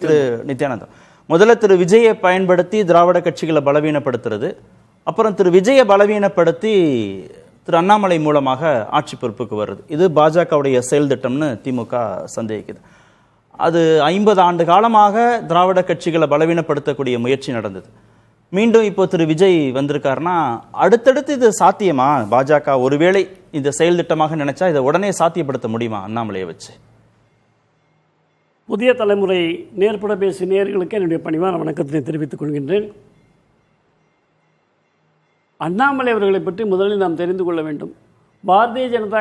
திரு நித்யானந்தம், முதல்ல திரு விஜயை பயன்படுத்தி திராவிட கட்சிகளை பலவீனப்படுத்துறது, அப்புறம் திரு விஜயை பலவீனப்படுத்தி திரு அண்ணாமலை மூலமாக ஆட்சி பொறுப்புக்கு வருது. இது பாஜகவுடைய செயல் திட்டம்னு திமுக சந்தேகிக்குது. அது 50 ஆண்டு காலமாக திராவிட கட்சிகளை பலவீனப்படுத்தக்கூடிய முயற்சி நடந்தது. மீண்டும் இப்போ திரு விஜய் வந்திருக்காருன்னா அடுத்தடுத்து இது சாத்தியமா? பாஜக ஒருவேளை இந்த செயல் திட்டமாக நினைச்சா இதை உடனே சாத்தியப்படுத்த முடியுமா அண்ணாமலையை வச்சு? புதிய தலைமுறை நேர்பட பேசி நேயர்களுக்கு என்னுடைய பணிவான வணக்கத்தினை தெரிவித்துக் கொள்கின்றேன். அண்ணாமலை அவர்களை பற்றி முதலில் நாம் தெரிந்து கொள்ள வேண்டும். பாரதிய ஜனதா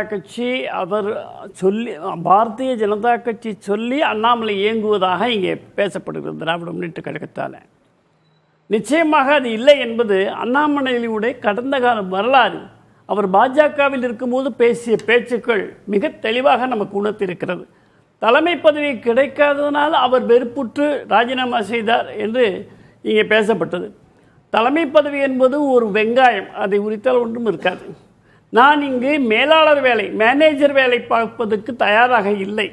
கட்சி சொல்லி அண்ணாமலை இயங்குவதாக இங்கே பேசப்படுகிறது திராவிட முன்னேற்ற கழகத்தால். நிச்சயமாக அது இல்லை என்பது அண்ணாமலையுடைய கடந்த கால வரலாறு, அவர் பாஜகவில் இருக்கும்போது பேசிய பேச்சுக்கள் மிக தெளிவாக நமக்கு உணர்த்தியிருக்கிறது. தலைமை பதவி கிடைக்காததனால் அவர் வெறுப்புற்று ராஜினாமா செய்தார் என்று இங்கே பேசப்பட்டது. தலைமை பதவி என்பது ஒரு வெங்காயம், அதை உரித்தால் ஒன்றும் இருக்காது. நான் இங்கு மேலாளர் வேலை, மேனேஜர் வேலை பார்ப்பதற்கு தயாராக இல்லை.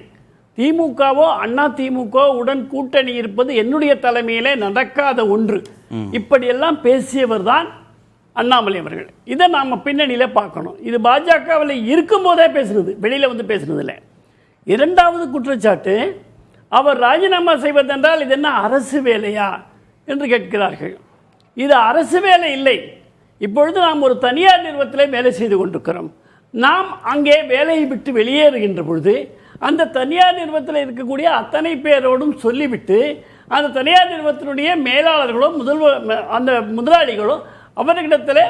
திமுகவோ அண்ணா திமுக உடன் கூட்டணி இருப்பது என்னுடைய தலைமையிலே நடக்காத ஒன்று. இப்படியெல்லாம் பேசியவர் தான் அண்ணாமலை அவர்கள். இதை நாம் பின்னணியில் பார்க்கணும். இது பாஜகவில் இருக்கும்போதே பேசுனது, வெளியில் வந்து பேசுனது இல்லை. இரண்டாவது குற்றச்சாட்டு, அவர் ராஜினாமா செய்வதென்றால் இது என்ன அரசு வேலையா என்று கேட்கிறார்கள். இது அரசு வேலை இல்லை. இப்பொழுது நாம் ஒரு தனியார் நிறுவனத்தில் வேலை செய்து கொண்டிருக்கிறோம். நாம் அங்கே வேலையை விட்டு வெளியேறுகின்ற பொழுது அந்த தனியார் நிறுவனத்தில் இருக்கக்கூடிய அத்தனை பேரோடும் சொல்லிவிட்டு அந்த தனியார் நிறுவனத்தினுடைய மேலாளர்களோ அந்த முதலாளிகளோ அவர்களிடத்தில்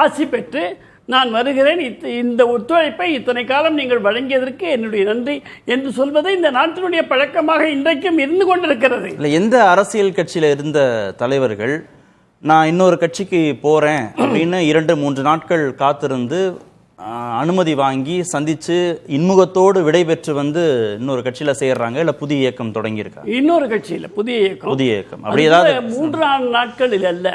ஆசி பெற்று நான் வருகிறேன், இந்த ஒத்துழைப்பை இத்தனை காலம் நீங்கள் வழங்கியதற்கு என்னுடைய நன்றி என்று சொல்வது இந்த நாட்டினுடைய பழக்கமாக இன்றைக்கும் இருந்து கொண்டிருக்கிறது. இல்லை, எந்த அரசியல் கட்சியில் இருந்த தலைவர்கள் நான் இன்னொரு கட்சிக்கு போகிறேன் அப்படின்னு 2-3 நாட்கள் காத்திருந்து அனுமதி வாங்கி சந்தித்து இன்முகத்தோடு விடைபெற்று வந்து இன்னொரு கட்சியில் சேர்றாங்க, இல்லை புதிய இயக்கம் தொடங்கியிருக்காங்க? இன்னொரு கட்சியில் புதிய இயக்கம் அப்படி ஏதாவது 3 நாட்களில் அல்ல,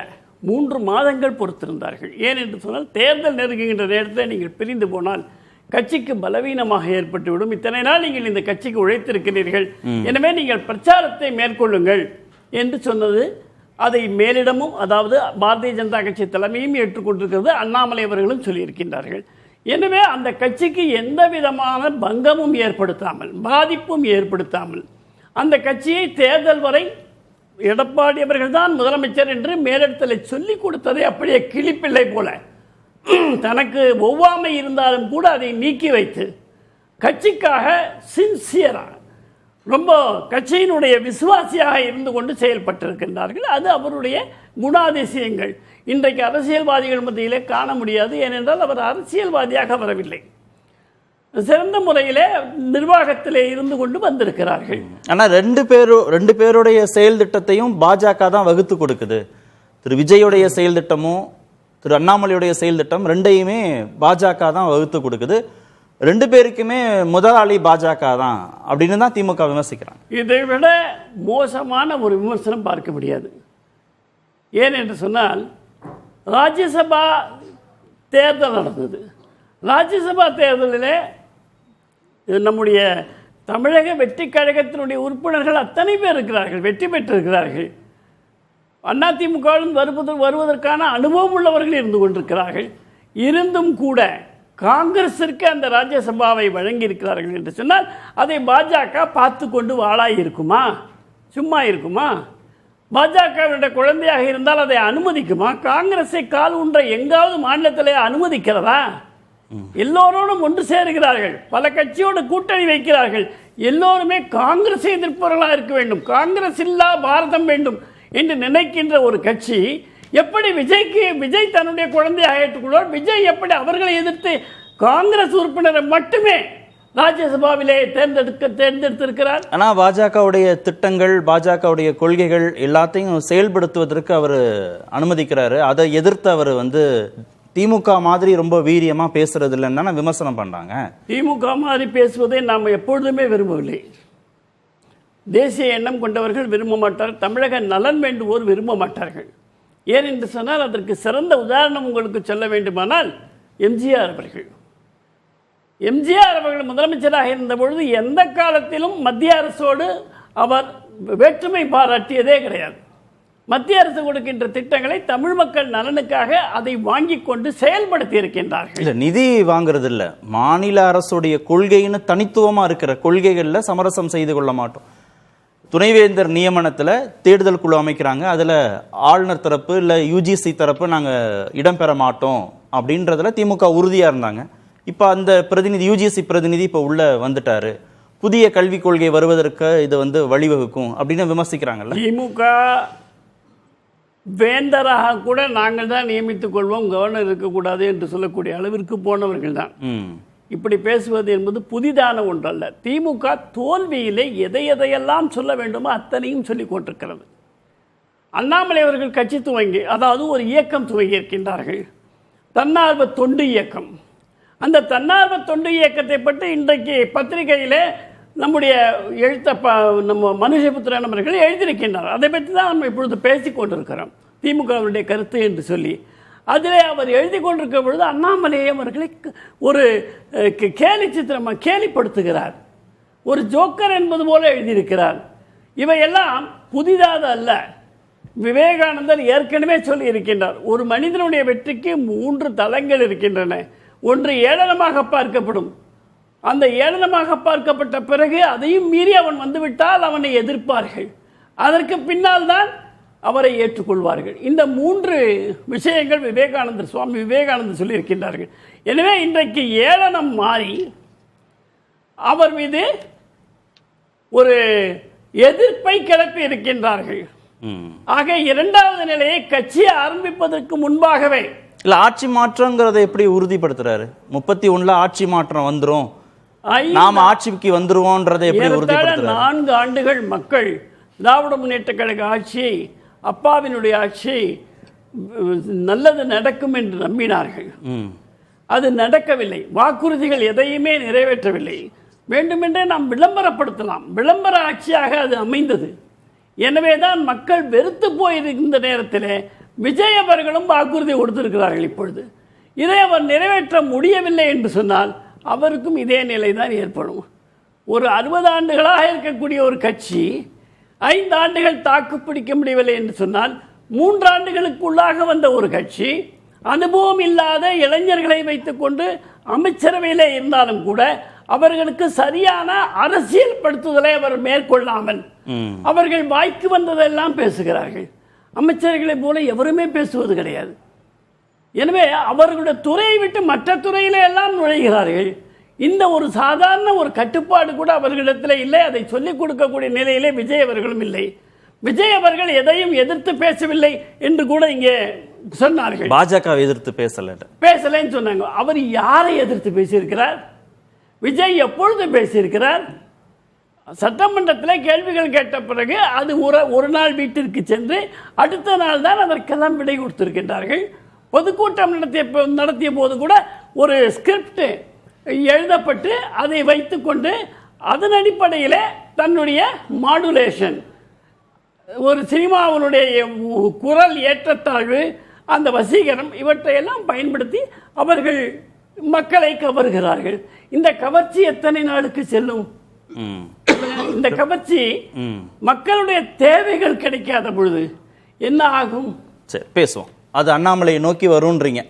3 மாதங்கள் பொறுத்திருந்தார்கள். ஏன் என்று சொன்னால் தேர்தல் நெருங்குகின்ற நேரத்தில் நீங்கள் பிரிந்து போனால் கட்சிக்கு பலவீனமாக ஏற்பட்டுவிடும். இத்தனை நாள் நீங்கள் இந்த கட்சிக்கு உழைத்திருக்கிறீர்கள், எனவே நீங்கள் பிரச்சாரத்தை மேற்கொள்ளுங்கள் என்று சொன்னது. அதை மேலிடமும், அதாவது பாரதிய ஜனதா கட்சி தலைமையும் ஏற்றுக்கொண்டிருக்கிறது, அண்ணாமலை அவர்களும் சொல்லியிருக்கின்றார்கள். எனவே அந்த கட்சிக்கு எந்த விதமான பங்கமும் ஏற்படுத்தாமல், பாதிப்பும் ஏற்படுத்தாமல் அந்த கட்சியை தேர்தல் வரை எடப்பாடி அவர்கள் தான் முதலமைச்சர் என்று மேலிடத்தில் சொல்லிக் கொடுத்ததை அப்படியே கிளிப்பிள்ளை போல தனக்கு ஒவ்வாமை இருந்தாலும் கூட அதை நீக்கி வைத்து கட்சிக்காக சின்சியராக ரொம்ப கட்சியினுடைய விசுவாசியாக இருந்து கொண்டு செயல்பட்டிருக்கின்றார்கள். அது அவருடைய குணாதிசயங்கள். இன்றைக்கு அரசியல்வாதிகள் மத்தியிலே காண முடியாது. ஏனென்றால் அவர் அரசியல்வாதியாக வரவில்லை, சிறந்த முறையிலே நிர்வாகத்திலே இருந்து கொண்டு வந்திருக்கிறார்கள். ஆனால் ரெண்டு பேருடைய செயல் திட்டத்தையும் பாஜக தான் வகுத்து கொடுக்குது. திரு விஜயுடைய செயல் திட்டமும் திரு அண்ணாமலையுடைய செயல் திட்டம் ரெண்டையுமே பாஜக தான் வகுத்து கொடுக்குது. 2 பேருக்குமே முதலாளி பாஜக தான் அப்படின்னு தான் திமுக விமர்சிக்கிறாங்க. இதை விட மோசமான ஒரு விமர்சனம் பார்க்க முடியாது. ஏன் என்று சொன்னால், ராஜ்யசபா தேர்தல் நடந்தது. ராஜ்யசபா தேர்தலில் நம்முடைய தமிழக வெற்றி கழகத்தினுடைய உறுப்பினர்கள் அத்தனை பேர் இருக்கிறார்கள், வெற்றி பெற்றிருக்கிறார்கள். அதிமுகவிலும் வருவதற்கான அனுபவம் உள்ளவர்கள் இருந்து கொண்டிருக்கிறார்கள். இருந்தும் கூட காங்கிரசிற்கு அந்த ராஜ்யசபாவை வழங்கியிருக்கிறார்கள் என்று சொன்னால் அதை பாஜக பார்த்து கொண்டு வாழாய் இருக்குமா? சும்மா இருக்குமா? பாஜகவினுடைய குழந்தையாக இருந்தால் அதை அனுமதிக்குமா? காங்கிரஸை கால் ஊன்ற எங்காவது மாநிலத்திலே அனுமதிக்கிறதா? எல்லோரோடும் ஒன்று சேருகிறார்கள், பல கட்சியோடு கூட்டணி வைக்கிறார்கள். எல்லோருமே காங்கிரஸை எதிர்ப்பவர்களாக இருக்க வேண்டும், காங்கிரஸ் இல்லா பாரதம் வேண்டும் என்று நினைக்கின்ற ஒரு கட்சி எப்படி விஜய் தன்னுடைய குழந்தையாக ஏற்றுக்கொள்வார்? விஜய் எப்படி அவர்களை எதிர்த்து காங்கிரஸ் உறுப்பினரை மட்டுமே ராஜ்யசபாவிலே தேர்ந்தெடுத்திருக்கிறார்? ஆனால் பாஜகவுடைய திட்டங்கள், பாஜகவுடைய கொள்கைகள் எல்லாத்தையும் செயல்படுத்துவதற்கு அவர் அனுமதிக்கிறாரு. அதை எதிர்த்து அவர் திமுக மாதிரி ரொம்ப வீரியமா பேசுறது இல்லைன்னு விமர்சனம் பண்றாங்க. திமுக மாதிரி பேசுவதை நாம் எப்பொழுதுமே விரும்பவில்லை. தேசிய எண்ணம் கொண்டவர்கள் விரும்ப மாட்டார்கள், தமிழக நலன் வேண்டுவோர் விரும்ப மாட்டார்கள். ஏன் என்று சொன்னால் அதற்கு சிறந்த உதாரணம் உங்களுக்கு சொல்ல வேண்டுமானால் எம்ஜிஆர் அவர்கள் முதலமைச்சராக இருந்த பொழுது எந்த காலத்திலும் மத்திய அரசோடு அவர் வேற்றுமை பாராட்டியதே கிடையாது. மத்திய அரசு கொடுக்கின்ற திட்டங்களை தமிழ் மக்கள் நலனுக்காக அதை வாங்கி கொண்டு செயல்படுத்தி இருக்கின்றார்கள். இல்ல நிதி வாங்குறது இல்ல, மாநில அரசுடைய கொள்கைன்னு தனித்துவமா இருக்கிற கொள்கைகள்ல சமரசம் செய்து கொள்ள மாட்டோம். துணைவேந்தர் நியமனத்துல தேடுதல் குழு அமைக்கிறாங்க, அதுல ஆளுநர் தரப்பு இல்ல யுஜிசி தரப்பு நாங்க இடம்பெற மாட்டோம் அப்படின்றதுல திமுக உறுதியா இருந்தாங்க. இப்ப அந்த பிரதிநிதி யுஜிசி பிரதிநிதி இப்ப உள்ள வந்துட்டாரு, புதிய கல்விக் கொள்கை வருவதற்கு இது வழிவகுக்கும் அப்படின்னு விமர்சிக்கிறாங்கல்ல. திமுக வேந்தராக கூட நாங்கள் தான் நியமித்துக் கொள்வோம், கவர்னர் இருக்கக்கூடாது என்று சொல்லக்கூடிய அளவிற்கு போனவர்கள் தான். இப்படி பேசுவது என்பது புதிதான ஒன்றல்ல. திமுக தோல்வியிலே எதையெல்லாம் சொல்ல வேண்டுமோ அத்தனையும் சொல்லிக் கொண்டிருக்கிறது. அண்ணாமலை அவர்கள் கட்சி துவங்கி, அதாவது ஒரு இயக்கம் துவங்கி இருக்கின்றார்கள், தன்னார்வ தொண்டு இயக்கம். அந்த தன்னார்வ தொண்டு இயக்கத்தை பற்றி இன்றைக்கு பத்திரிகையிலே நம்முடைய நம்ம மனுஷபுத்திரன் அவர்கள் எழுதியிருக்கின்றார். அதை பற்றி தான் நம்ம இப்பொழுது பேசிக் கொண்டிருக்கிறோம், திமுகவுடைய கருத்து என்று சொல்லி. அதிலே அவர் எழுதி கொண்டிருக்கிற பொழுது அண்ணாமலை அவர்களை ஒரு கேலி சித்திரமாக கேலிப்படுத்துகிறார், ஒரு ஜோக்கர் என்பது போல எழுதியிருக்கிறார். இவையெல்லாம் புதிதாக அல்ல, விவேகானந்தர் ஏற்கனவே சொல்லி இருக்கின்றார். ஒரு மனிதனுடைய வெற்றிக்கு 3 தளங்கள் இருக்கின்றன. ஒன்று ஏளனமாக பார்க்கப்படும், அந்த ஏளனமாக பார்க்கப்பட்ட பிறகு அதையும் மீறி அவன் வந்துவிட்டால் அவனை எதிர்ப்பார்கள், அதற்கு பின்னால் தான் அவரை ஏற்றுக்கொள்வார்கள். இந்த 3 விஷயங்கள் சுவாமி விவேகானந்தர் சொல்லியிருக்கின்றார்கள். எனவே இன்றைக்கு ஏளனம் மாறி அவர் மீது ஒரு எதிர்ப்பை கிளப்பி இருக்கின்றார்கள். ஆக 2வது நிலையை கட்சியை ஆரம்பிப்பதற்கு முன்பாகவே இல்ல ஆட்சி மாற்றங்கிறத எப்படி உறுதிப்படுத்துறாரு? 31ல ஆட்சி மாற்றம் வந்துரும், நாம ஆட்சிக்கு வந்துருவோன்றதை எப்படி உறுதிப்படுத்துறாரு? 4 ஆண்டுகள் மக்கள் திராவிட முன்னேற்ற கழக ஆட்சியை, அப்பாவினுடைய ஆட்சியை நல்லது நடக்கும் என்று நம்பினார்கள். அது நடக்கவில்லை. வாக்குறுதிகள் எதையுமே நிறைவேற்றவில்லை. வேண்டுமென்றே நாம் விளம்பரப்படுத்தலாம், விளம்பர ஆட்சியாக அது அமைந்தது. எனவேதான் மக்கள் வெறுத்து போயிருந்த நேரத்தில் விஜய் அவர்களும் வாக்குறுதி கொடுத்திருக்கிறார்கள். இப்பொழுது இதை அவர் நிறைவேற்ற முடியவில்லை என்று சொன்னால் அவருக்கும் இதே நிலை தான் ஏற்படும். ஒரு 60 ஆண்டுகளாக இருக்கக்கூடிய ஒரு கட்சி 5 ஆண்டுகள் தாக்கு பிடிக்க முடியவில்லை என்று சொன்னால் 3 ஆண்டுகளுக்குள்ளாக வந்த ஒரு கட்சி, அனுபவம் இல்லாத இளைஞர்களை வைத்துக்கொண்டு அமைச்சரவையில் இருந்தாலும் கூட அவர்களுக்கு சரியான அரசியல் படுத்துதலை அவர் மேற்கொள்ளாமல் அவர்கள் வாய்க்கு வந்ததெல்லாம் பேசுகிறார்கள். அமைச்சர்களை போல எவருமே பேசுவது கிடையாது. எனவே அவர்களுடைய துறையை விட்டு மற்ற துறையில எல்லாம் நுழைகிறார்கள். இந்த ஒரு சாதாரண ஒரு கட்டுப்பாடு கூட அவர்களிடத்தில் இல்லை. அதை சொல்லிக் கொடுக்கக்கூடிய நிலையிலே விஜய் அவர்களும் இல்லை. விஜய் அவர்கள் எதையும் எதிர்த்து பேசவில்லை என்று கூட இங்கே சொன்னார்கள். பாஜக எதிர்த்து பேசலன்னு சொன்னாங்க. அவர் யாரை எதிர்த்து பேசியிருக்கிறார்? விஜய் எப்பொழுது பேசியிருக்கிறார்? சட்டமன்றத்தில் கேள்விகள் கேட்ட பிறகு அது ஒரு நாள் வீட்டிற்கு சென்று அடுத்த நாள் தான் அதற்கெல்லாம் விடை கொடுத்திருக்கின்றார்கள். பொதுக்கூட்டம் நடத்திய போது கூட ஒரு ஸ்கிரிப்ட் எழுதப்பட்டு அதை வைத்துக்கொண்டு அதன் அடிப்படையில் தன்னுடைய மாடுலேஷன், ஒரு சினிமாவினுடைய குரல் ஏற்றத்தாழ்வு, அந்த வசீகரம், இவற்றையெல்லாம் பயன்படுத்தி அவர்கள் மக்களை கவர்கிறார்கள். இந்த கவர்ச்சி எத்தனை நாளுக்கு செல்லும்? இந்த கவர்ச்சி மக்களுடைய தேவைகள் கிடைக்காத பொழுது என்ன ஆகும்? சரி, பேசுவோம். அது அண்ணாமலையை நோக்கி வரும்ன்றீங்க.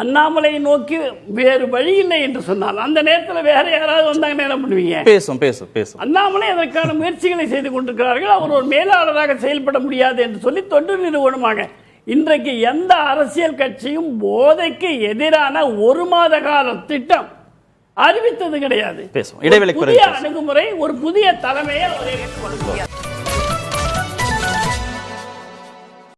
அண்ணாமலையை நோக்கி வேறு வழி இல்லை என்று சொன்னால் அந்த நேரத்தில் வேற யாராவது வந்தாங்க என்ன பண்ணுவீங்க? பேசும். அண்ணாமலை அதற்கான முயற்சிகளை செய்து கொண்டிருக்கிறார்கள். அவர் ஒரு மேலாளராக செயல்பட முடியாது என்று சொல்லி தொண்டு நிறுவனமாக இன்றைக்கு எந்த அரசியல் கட்சியும் போதைக்கு எதிரான 1 மாத கால திட்டம் அறிவித்தது கிடையாது. புதிய அணுகுமுறை, ஒரு புதிய தலைமையை